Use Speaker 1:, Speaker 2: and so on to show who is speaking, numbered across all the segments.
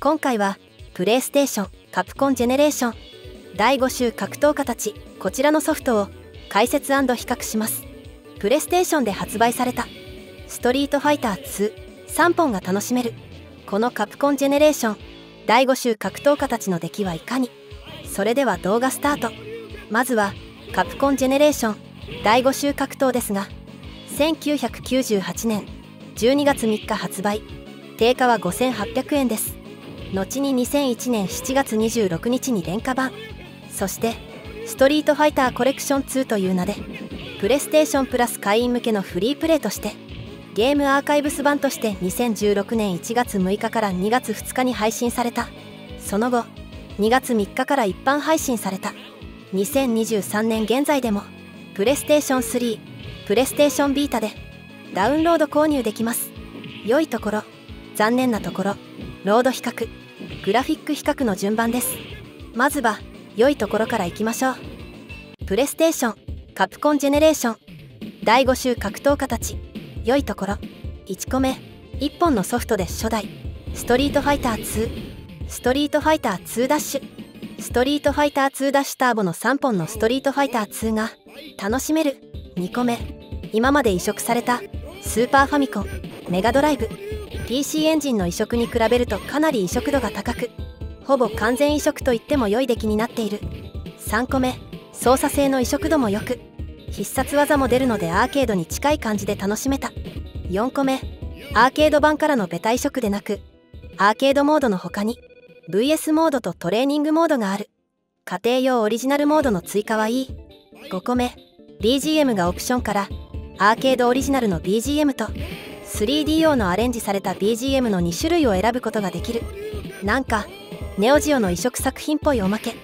Speaker 1: 今回はプレイステーションカプコンジェネレーション第5週格闘家たち、こちらのソフトを解説&比較します。プレイステーションで発売されたストリートファイター2、3本が楽しめるこのカプコンジェネレーション第5週格闘家たちの出来はいかに。それでは動画スタート。まずはカプコンジェネレーション第5週格闘ですが、1998年12月3日発売、定価は5800円です。後に2001年7月26日に廉価版、そしてストリートファイターコレクション2という名でプレイステーションプラス会員向けのフリープレイとしてゲームアーカイブス版として2016年1月6日から2月2日に配信された。その後2月3日から一般配信された。2023年現在でもプレイステーション3、プレイステーションビータでダウンロード購入できます。良いところ、残念なところ、ロード比較、グラフィック比較の順番です。まずは良いところからいきましょう。プレイステーションカプコンジェネレーション第5週格闘家たち、良いところ。1個目、1本のソフトで初代ストリートファイター2、ストリートファイター2ダッシュ、ストリートファイター2ダッシュターボの3本のストリートファイター2が楽しめる。2個目、今まで移植されたスーパーファミコン、メガドライブ、PC エンジンの移植に比べるとかなり移植度が高く、ほぼ完全移植と言っても良い出来になっている。3個目、操作性の移植度も良く、必殺技も出るのでアーケードに近い感じで楽しめた。4個目、アーケード版からのベタ移植でなく、アーケードモードの他に VS モードとトレーニングモードがある。家庭用オリジナルモードの追加はいい。5個目、BGM がオプションからアーケードオリジナルの BGM と 3DO のアレンジされた BGM の2種類を選ぶことができる。なんかネオジオの移植作品っぽいおまけ。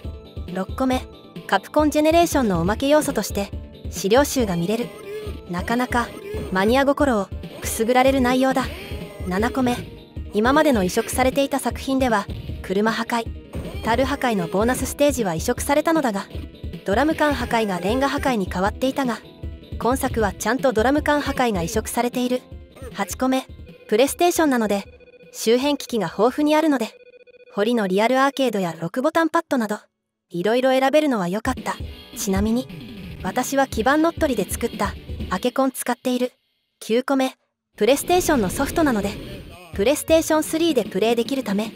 Speaker 1: 6個目、カプコンジェネレーションのおまけ要素として資料集が見れる。なかなかマニア心をくすぐられる内容だ。7個目、今までの移植されていた作品では車破壊、樽破壊のボーナスステージは移植されたのだが、ドラム缶破壊がレンガ破壊に変わっていたが、今作はちゃんとドラム缶破壊が移植されている。8個目、プレイステーションなので周辺機器が豊富にあるので、堀のリアルアーケードや6ボタンパッドなどいろいろ選べるのは良かった。ちなみに私は基板乗っ取りで作ったアケコン使っている。9個目、プレイステーションのソフトなのでプレイステーション3でプレイできるため、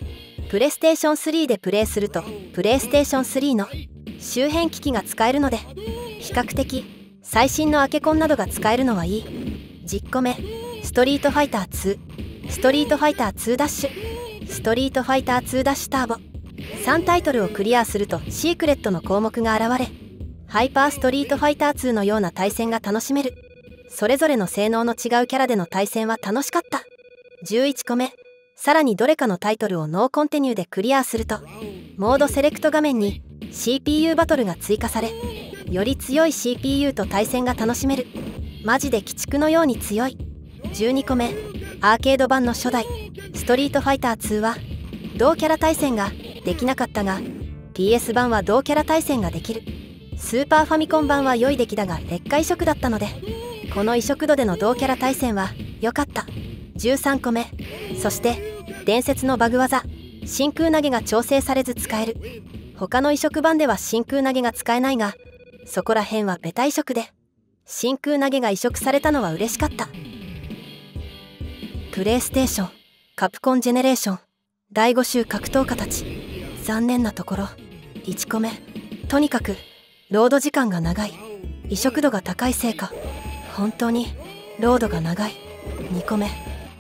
Speaker 1: プレイステーション3でプレイするとプレイステーション3の周辺機器が使えるので比較的最新のアケコンなどが使えるのはいい。10個目、ストリートファイター2、ストリートファイター2ダッシュ、ストリートファイター2ダッシュターボ。3タイトルをクリアするとシークレットの項目が現れ、ハイパーストリートファイター2のような対戦が楽しめる。それぞれの性能の違うキャラでの対戦は楽しかった。11個目、さらにどれかのタイトルをノーコンティニューでクリアするとモードセレクト画面に CPU バトルが追加され、より強い CPU と対戦が楽しめる。マジで鬼畜のように強い。12個目、アーケード版の初代ストリートファイター2は同キャラ対戦ができなかったが PS 版は同キャラ対戦ができる。スーパーファミコン版は良い出来だが劣化移植だったので、この移植度での同キャラ対戦は良かった。13個目、そして伝説のバグ技真空投げが調整されず使える。他の移植版では真空投げが使えないが、そこら辺はベタ移植で真空投げが移植されたのは嬉しかった。プレイステーションカプコンジェネレーション第5週格闘家たち、残念なところ。1個目、とにかくロード時間が長い。移植度が高いせいか本当にロードが長い。2個目、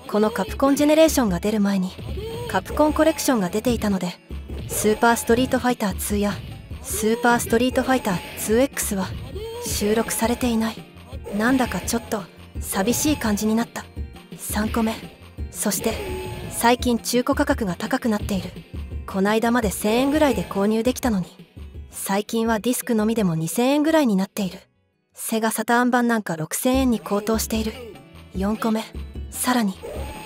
Speaker 1: このカプコンジェネレーションが出る前にカプコンコレクションが出ていたので、スーパーストリートファイター2やスーパーストリートファイター 2X は収録されていない。なんだかちょっと寂しい感じになった。3個目、そして最近中古価格が高くなっている。こないだまで1000円ぐらいで購入できたのに、最近はディスクのみでも2000円ぐらいになっている。セガサターン版なんか6000円に高騰している。4個目、さらに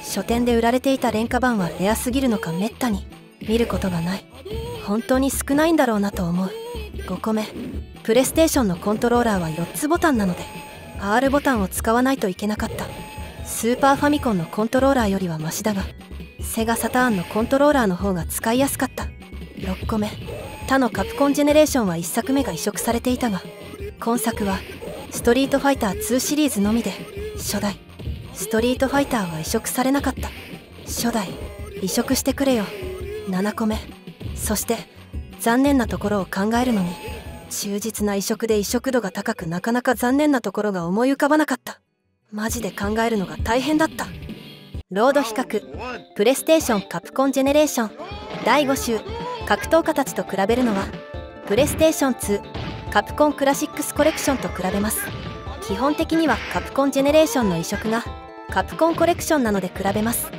Speaker 1: 書店で売られていた廉価版はレアすぎるのかめったに見ることがない。本当に少ないんだろうなと思う。5個目、プレイステーションのコントローラーは4つボタンなので R ボタンを使わないといけなかった。スーパーファミコンのコントローラーよりはマシだがセガサターンのコントローラーの方が使いやすかった。6個目、他のカプコンジェネレーションは1作目が移植されていたが、今作はストリートファイター2シリーズのみで初代ストリートファイターは移植されなかった。初代移植してくれよ。7個目、そして残念なところを考えるのに忠実な移植で移植度が高く、なかなか残念なところが思い浮かばなかった。マジで考えるのが大変だった。ロード比較、プレステーションカプコンジェネレーション第5週、格闘家たちと比べるのはプレイステーション2カプコンクラシックスコレクションと比べます。基本的にはカプコンジェネレーションの移植がカプコンコレクションなので比べます。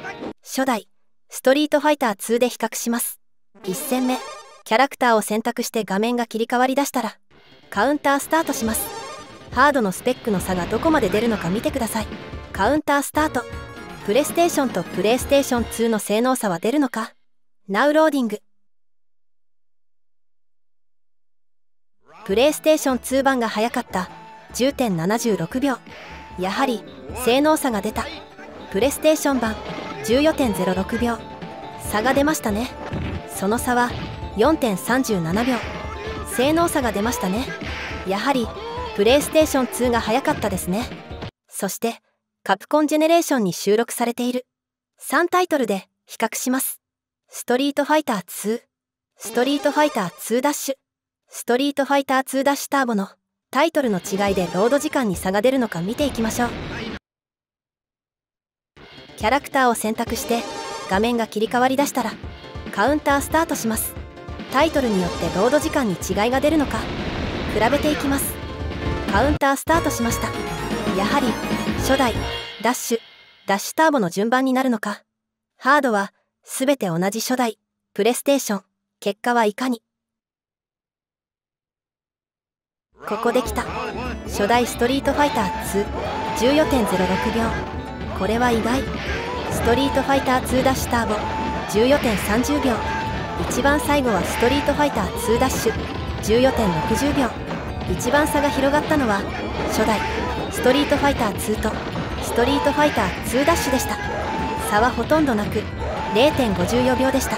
Speaker 1: 初代ストリートファイター2で比較します。1戦目、キャラクターを選択して画面が切り替わりだしたらカウンタースタートします。ハードのスペックの差がどこまで出るのか見てください。カウンタースタート。プレイステーションとプレイステーション2の性能差は出るのか。ナウローディング。プレイステーション2版が早かった。 10.76 秒。やはり性能差が出た。プレイステーション版 14.06 秒。差が出ましたね。その差は 4.37 秒。性能差が出ましたね。やはりプレイステーション2が早かったですね。そしてカプコンジェネレーションに収録されている3タイトルで比較します。ストリートファイター2、ストリートファイター2ダッシュ、ストリートファイター2ダッシュターボのタイトルの違いでロード時間に差が出るのか見ていきましょう。キャラクターを選択して画面が切り替わりだしたらカウンタースタートします。タイトルによってロード時間に違いが出るのか比べていきます。カウンタースタートしました。やはり初代ダッシュターボの順番になるのか。ハードはすべて同じ初代プレイステーション。結果はいかに。ここできた初代ストリートファイター2 14.06 秒。これは意外。ストリートファイター2ダッシュターボ 14.30 秒。一番最後はストリートファイター2ダッシュ 14.60 秒。一番差が広がったのは初代ストリートファイター2とストリートファイター2ダッシュでした。差はほとんどなく 0.54 秒でした。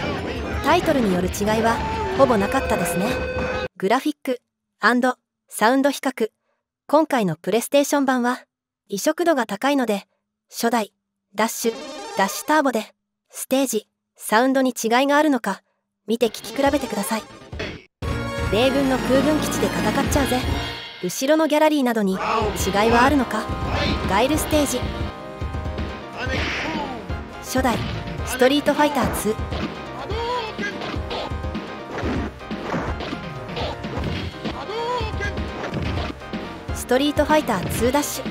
Speaker 1: タイトルによる違いはほぼなかったですね。グラフィック&サウンド比較。今回のプレイステーション版は移植度が高いので初代ダッシュターボでステージサウンドに違いがあるのか見て聞き比べてください。米軍の空軍基地で戦っちゃうぜ。後ろのギャラリーなどに違いはあるのか。ガイルステージ。初代ストリートファイター2、ストリートファイター2ダッシュ、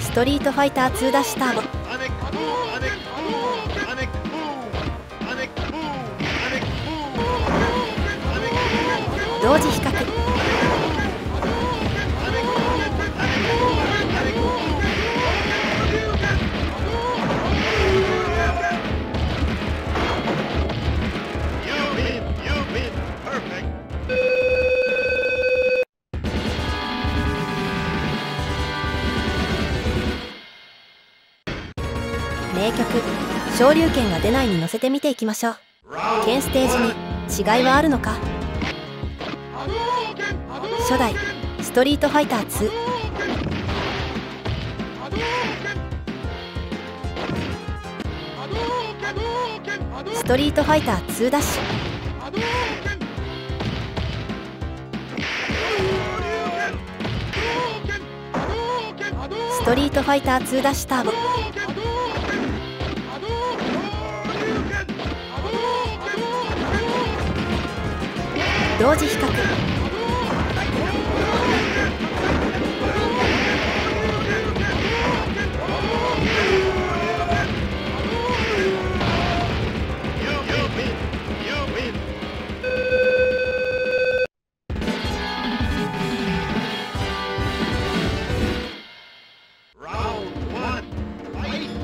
Speaker 1: ストリートファイター2ダッシュターボ。同時比較。名曲「昇竜拳が出ない」に乗せてみていきましょう。剣ステージに違いはあるのか。初代ストリートファイター2、ストリートファイター2ダッシュ、ストリートファイター2ダッシュターボ。同時比較。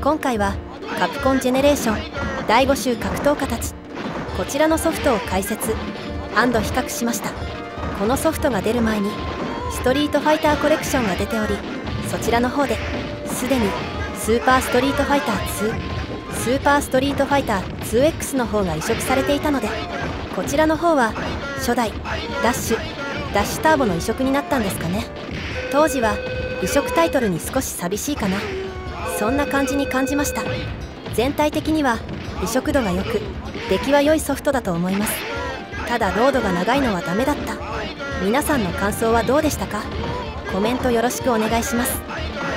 Speaker 1: 今回はカプコンジェネレーション第5週格闘家たち、こちらのソフトを解説&比較しました。このソフトが出る前にストリートファイターコレクションが出ており、そちらの方ですでにスーパーストリートファイター2、スーパーストリートファイター 2X の方が移植されていたので、こちらの方は初代ダッシュターボの移植になったんですかね。当時は移植タイトルに少し寂しいかな、そんな感じに感じました。全体的には移植度が良く出来は良いソフトだと思います。ただロードが長いのはダメだった。皆さんの感想はどうでしたか？コメントよろしくお願いします。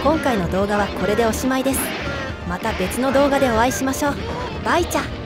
Speaker 1: 今回の動画はこれでおしまいです。また別の動画でお会いしましょう。バイチャ。